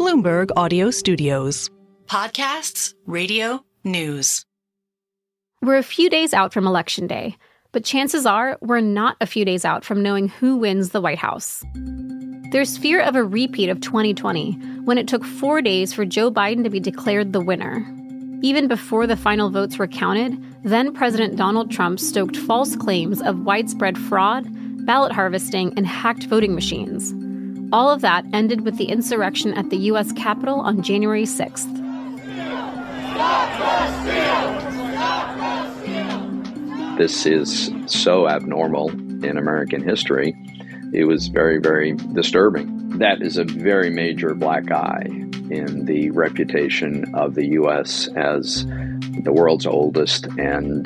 Bloomberg Audio Studios. Podcasts, radio, news. We're a few days out from Election Day, but chances are we're not a few days out from knowing who wins the White House. There's fear of a repeat of 2020, when it took 4 days for Joe Biden to be declared the winner. Even before the final votes were counted, then President Donald Trump stoked false claims of widespread fraud, ballot harvesting, and hacked voting machines. All of that ended with the insurrection at the U.S. Capitol on January 6th. This is so abnormal in American history. It was very, very disturbing. That is a very major black eye in the reputation of the U.S. as the world's oldest and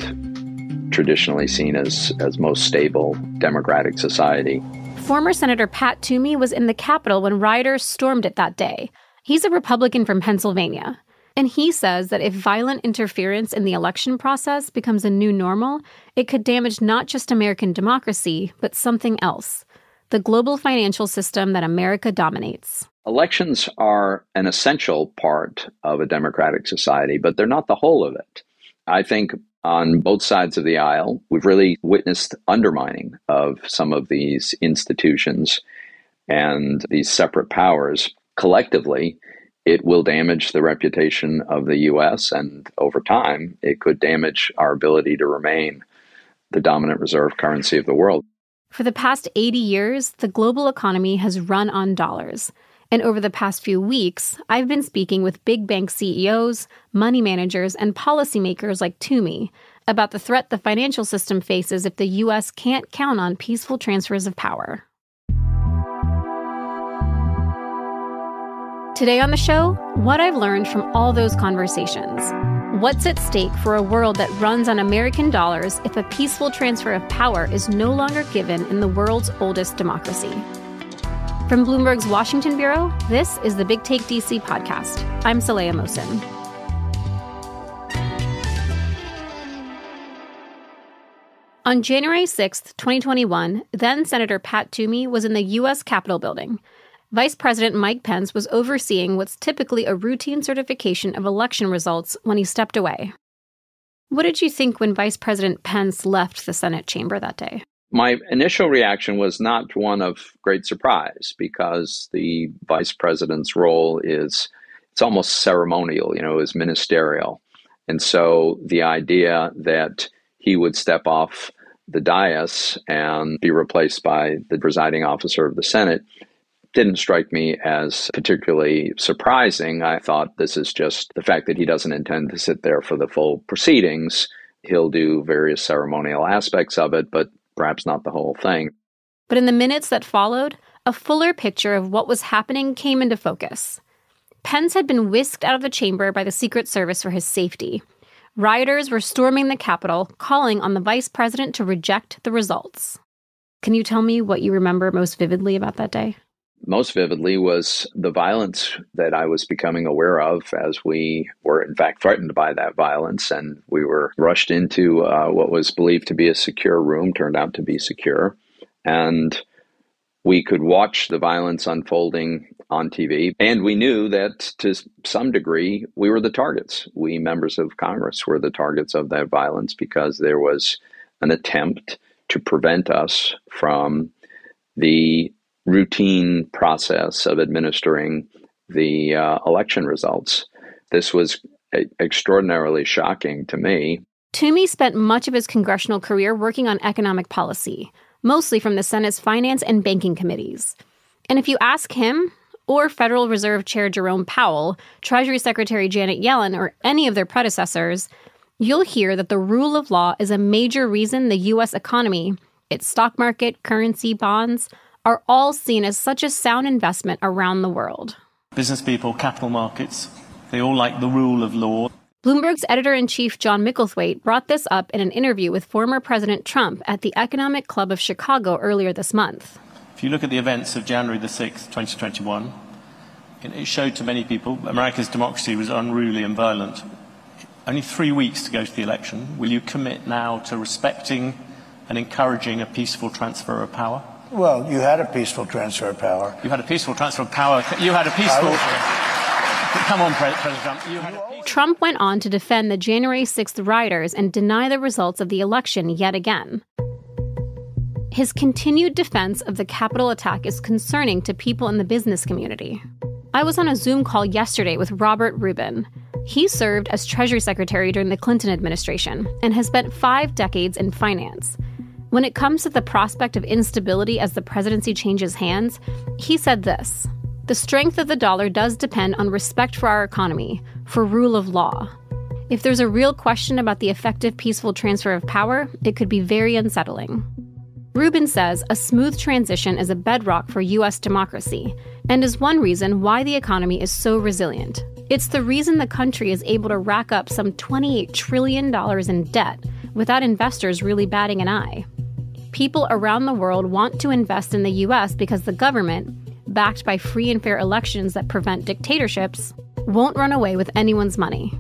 traditionally seen as most stable democratic society. Former Senator Pat Toomey was in the Capitol when rioters stormed it that day. He's a Republican from Pennsylvania. And he says that if violent interference in the election process becomes a new normal, it could damage not just American democracy, but something else: the global financial system that America dominates. Elections are an essential part of a democratic society, but they're not the whole of it. I think on both sides of the aisle, we've really witnessed undermining of some of these institutions and these separate powers. Collectively, it will damage the reputation of the U.S., and over time, it could damage our ability to remain the dominant reserve currency of the world. For the past 80 years, the global economy has run on dollars. And over the past few weeks, I've been speaking with big bank CEOs, money managers, and policymakers like Toomey about the threat the financial system faces if the U.S. can't count on peaceful transfers of power. Today on the show, what I've learned from all those conversations. What's at stake for a world that runs on American dollars if a peaceful transfer of power is no longer given in the world's oldest democracy? From Bloomberg's Washington Bureau, this is the Big Take DC podcast. I'm Saleha Mohsin. On January 6th, 2021, then Senator Pat Toomey was in the U.S. Capitol building. Vice President Mike Pence was overseeing what's typically a routine certification of election results when he stepped away. What did you think when Vice President Pence left the Senate chamber that day? My initial reaction was not one of great surprise, because the vice president's role it's almost ceremonial, is ministerial. And so the idea that he would step off the dais and be replaced by the presiding officer of the Senate didn't strike me as particularly surprising. I thought this is just the fact that he doesn't intend to sit there for the full proceedings. He'll do various ceremonial aspects of it, but perhaps not the whole thing. But in the minutes that followed, a fuller picture of what was happening came into focus. Pence had been whisked out of the chamber by the Secret Service for his safety. Rioters were storming the Capitol, calling on the vice president to reject the results. Can you tell me what you remember most vividly about that day? Most vividly was the violence that I was becoming aware of as we were, in fact, threatened by that violence. And we were rushed into what was believed to be a secure room, turned out to be secure. And we could watch the violence unfolding on TV. And we knew that to some degree, we were the targets. We, members of Congress, were the targets of that violence because there was an attempt to prevent us from the routine process of administering the election results. This was extraordinarily shocking to me. Toomey spent much of his congressional career working on economic policy, mostly from the Senate's Finance and Banking Committees. And if you ask him, or Federal Reserve Chair Jerome Powell, Treasury Secretary Janet Yellen, or any of their predecessors, you'll hear that the rule of law is a major reason the U.S. economy, its stock market, currency, bonds, are all seen as such a sound investment around the world. Business people, capital markets, they all like the rule of law. Bloomberg's editor-in-chief John Micklethwaite brought this up in an interview with former President Trump at the Economic Club of Chicago earlier this month. If you look at the events of January the 6th, 2021, it showed to many people America's democracy was unruly and violent. Only 3 weeks to go to the election. Will you commit now to respecting and encouraging a peaceful transfer of power? Well, you had a peaceful transfer of power. You had a peaceful transfer of power. You had a peaceful... Come on, President Trump. You had a Trump went on to defend the January 6th rioters and deny the results of the election yet again. His continued defense of the Capitol attack is concerning to people in the business community. I was on a Zoom call yesterday with Robert Rubin. He served as Treasury Secretary during the Clinton administration and has spent 5 decades in finance. When it comes to the prospect of instability as the presidency changes hands, he said this: "The strength of the dollar does depend on respect for our economy, for rule of law. If there's a real question about the effective, peaceful transfer of power, it could be very unsettling." Rubin says a smooth transition is a bedrock for U.S. democracy and is one reason why the economy is so resilient. It's the reason the country is able to rack up some $28 trillion in debt without investors really batting an eye. People around the world want to invest in the U.S. because the government, backed by free and fair elections that prevent dictatorships, won't run away with anyone's money.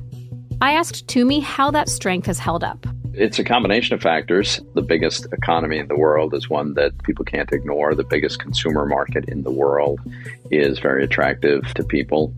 I asked Toomey how that strength has held up. It's a combination of factors. The biggest economy in the world is one that people can't ignore. The biggest consumer market in the world is very attractive to people.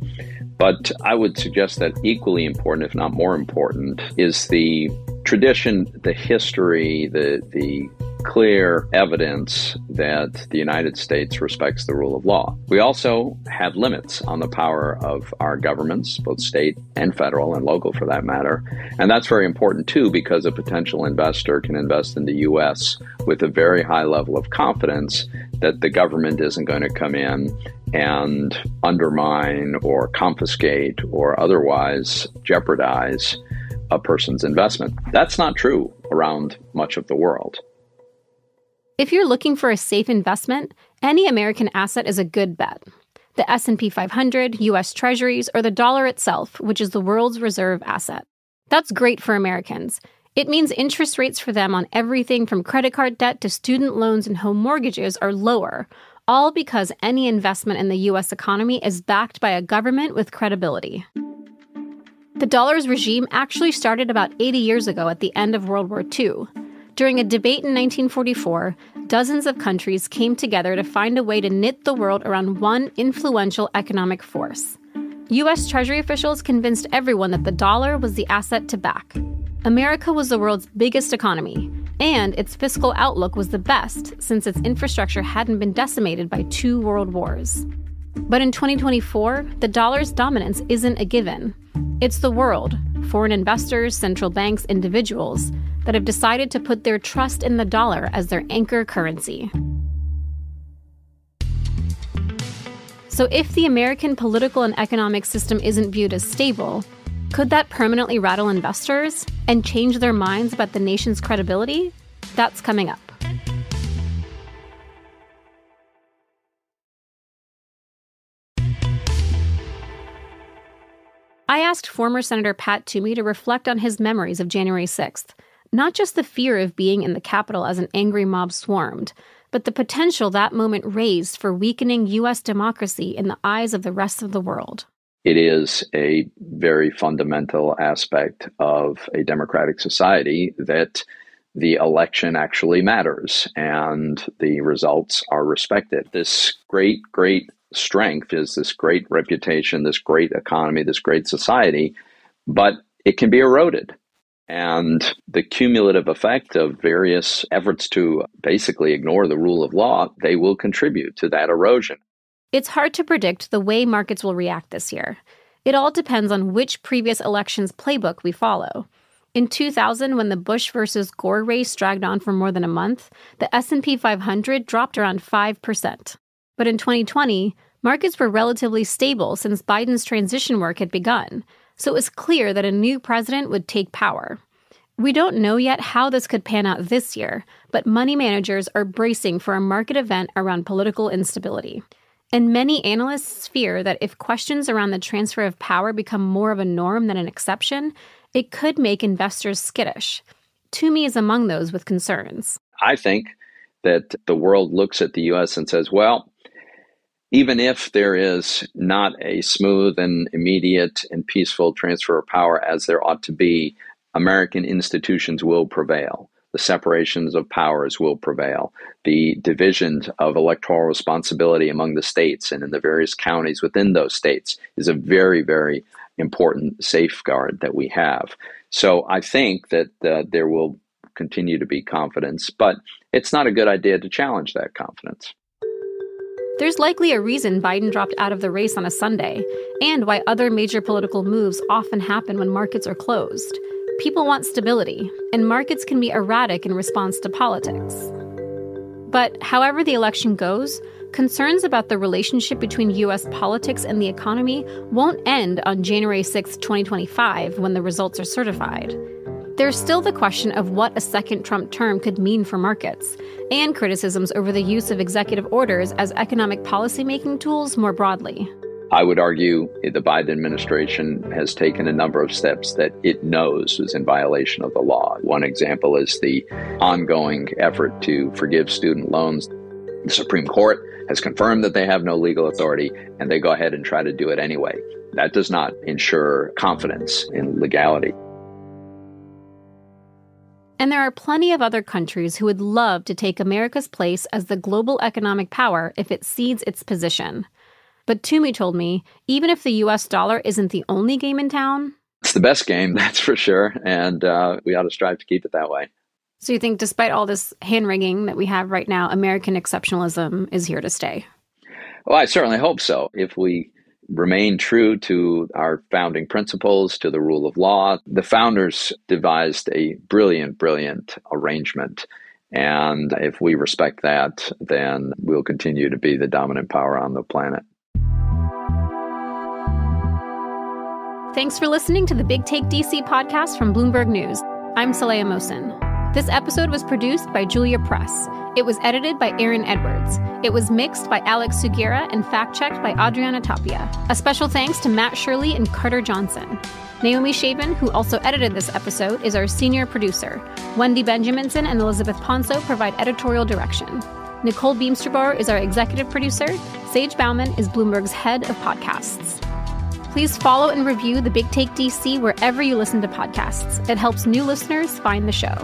But I would suggest that equally important, if not more important, is the tradition, the history, the clear evidence that the United States respects the rule of law. We also have limits on the power of our governments, both state and federal and local for that matter. And that's very important too, because a potential investor can invest in the U.S. with a very high level of confidence that the government isn't going to come in and undermine or confiscate or otherwise jeopardize a person's investment. That's not true around much of the world. If you're looking for a safe investment, any American asset is a good bet. The S&P 500, U.S. Treasuries, or the dollar itself, which is the world's reserve asset. That's great for Americans. It means interest rates for them on everything from credit card debt to student loans and home mortgages are lower, all because any investment in the U.S. economy is backed by a government with credibility. The dollar's regime actually started about 80 years ago at the end of World War II. During a debate in 1944, dozens of countries came together to find a way to knit the world around one influential economic force. U.S. Treasury officials convinced everyone that the dollar was the asset to back. America was the world's biggest economy, and its fiscal outlook was the best since its infrastructure hadn't been decimated by 2 world wars. But in 2024, the dollar's dominance isn't a given. It's the world, foreign investors, central banks, individuals, that have decided to put their trust in the dollar as their anchor currency. So if the American political and economic system isn't viewed as stable, could that permanently rattle investors and change their minds about the nation's credibility? That's coming up. I asked former Senator Pat Toomey to reflect on his memories of January 6th. Not just the fear of being in the Capitol as an angry mob swarmed, but the potential that moment raised for weakening U.S. democracy in the eyes of the rest of the world. It is a very fundamental aspect of a democratic society that the election actually matters and the results are respected. This great strength is this great reputation, this great economy, this great society, but it can be eroded. And the cumulative effect of various efforts to basically ignore the rule of law, they will contribute to that erosion. It's hard to predict the way markets will react this year. It all depends on which previous election's playbook we follow. In 2000, when the Bush versus Gore race dragged on for more than a month, the S&P 500 dropped around 5%. But in 2020, markets were relatively stable since Biden's transition work had begun, so it was clear that a new president would take power. We don't know yet how this could pan out this year, but money managers are bracing for a market event around political instability. And many analysts fear that if questions around the transfer of power become more of a norm than an exception, it could make investors skittish. Toomey is among those with concerns. I think that the world looks at the U.S. and says, well, even if there is not a smooth and immediate and peaceful transfer of power as there ought to be, American institutions will prevail. the separations of powers will prevail. The division of electoral responsibility among the states and in the various counties within those states is a very, very important safeguard that we have. So I think that there will continue to be confidence, but it's not a good idea to challenge that confidence. There's likely a reason Biden dropped out of the race on a Sunday, and why other major political moves often happen when markets are closed. People want stability, and markets can be erratic in response to politics. But however the election goes, concerns about the relationship between U.S. politics and the economy won't end on January 6, 2025, when the results are certified. There's still the question of what a second Trump term could mean for markets, and criticisms over the use of executive orders as economic policymaking tools more broadly. I would argue the Biden administration has taken a number of steps that it knows is in violation of the law. One example is the ongoing effort to forgive student loans. The Supreme Court has confirmed that they have no legal authority, and they go ahead and try to do it anyway. That does not ensure confidence in legality. And there are plenty of other countries who would love to take America's place as the global economic power if it cedes its position. But Toomey told me, even if the U.S. dollar isn't the only game in town... It's the best game, that's for sure, and we ought to strive to keep it that way. So you think despite all this hand-wringing that we have right now, American exceptionalism is here to stay? Well, I certainly hope so. If we remain true to our founding principles, to the rule of law, the founders devised a brilliant, brilliant arrangement. And if we respect that, then we'll continue to be the dominant power on the planet. Thanks for listening to the Big Take DC podcast from Bloomberg News. I'm Saleha Mohsin. This episode was produced by Julia Press. It was edited by Aaron Edwards. It was mixed by Alex Sugiura and fact-checked by Adriana Tapia. A special thanks to Matt Shirley and Carter Johnson. Naomi Shaven, who also edited this episode, is our senior producer. Wendy Benjaminson and Elizabeth Ponso provide editorial direction. Nicole Beamsterboer is our executive producer. Sage Bauman is Bloomberg's head of podcasts. Please follow and review the Big Take DC wherever you listen to podcasts. It helps new listeners find the show.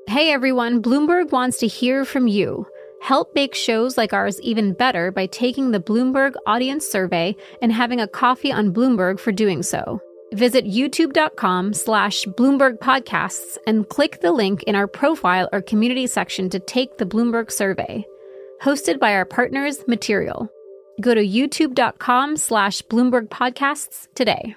Hey everyone, Bloomberg wants to hear from you. Help make shows like ours even better by taking the Bloomberg Audience Survey and having a coffee on Bloomberg for doing so. Visit youtube.com/Bloomberg Podcasts and click the link in our profile or community section to take the Bloomberg survey. Hosted by our partners, Material. Go to youtube.com/Bloomberg Podcasts today.